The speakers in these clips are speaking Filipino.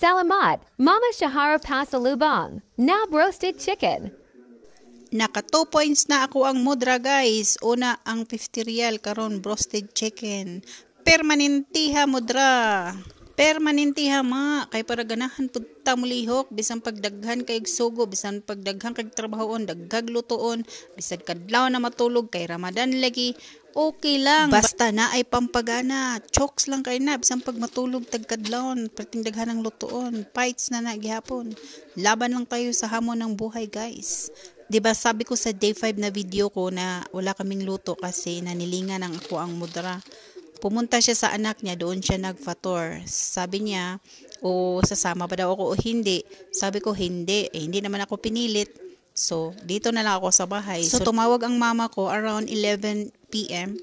Salamat, Mama Shahara Pasalubong. Now roasted chicken. Naka 2 points na ako ang mudra guys. Una ang 50 real karon roasted chicken. Permanentiha mudra. Permanentiha ma kay para ganahan pud ta mulihok bisan pagdaghan kay sugo, bisan pagdaghan kay trabahoon, daghag lutoon, bisan kadlaw na matulog kay Ramadan lagi. Okay lang basta na ay pampagana. Chokes lang kay na bisan pag matulog tagkadlawon, perting daghan ang lutoon, fights na gihapon. Laban lang tayo sa hamon ng buhay guys. 'Di ba sabi ko sa day 5 na video ko na wala kaming luto kasi nanilingan ang ako ang mudra. Pumunta siya sa anak niya, doon siya nagfator. Sabi niya, o sasama ba daw ako o hindi? Sabi ko, hindi. Hindi naman ako pinilit. So, dito na lang ako sa bahay. So, tumawag ang mama ko around 11 p.m.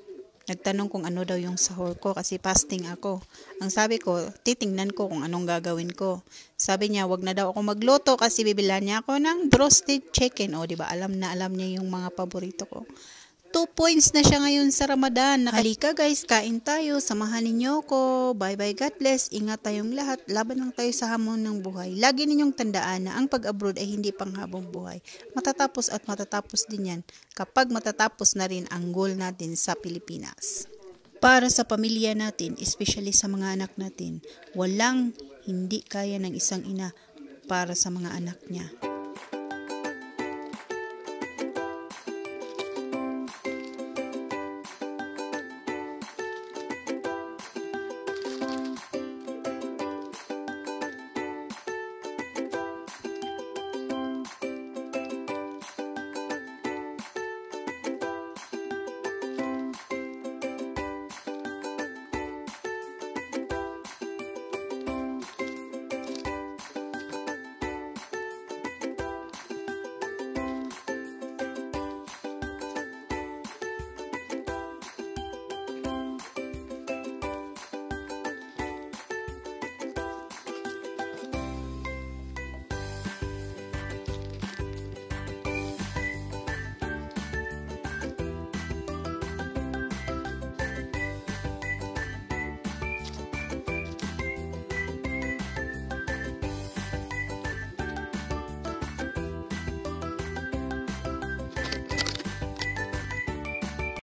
Nagtanong kung ano daw yung sahur ko kasi fasting ako. Ang sabi ko, titingnan ko kung anong gagawin ko. Sabi niya, wag na daw ako magluto kasi bibilhan niya ako ng roasted chicken. O, diba, alam niya yung mga paborito ko. 2 points na siya ngayon sa Ramadan. Halika guys, kain tayo. Samahan ninyo ko. Bye bye, God bless. Ingat tayong lahat. Laban lang tayo sa hamon ng buhay. Lagi ninyong tandaan na ang pag-abroad ay hindi panghabang buhay. Matatapos at matatapos din yan kapag matatapos na rin ang goal natin sa Pilipinas. Para sa pamilya natin, especially sa mga anak natin, walang hindi kaya ng isang ina para sa mga anak niya.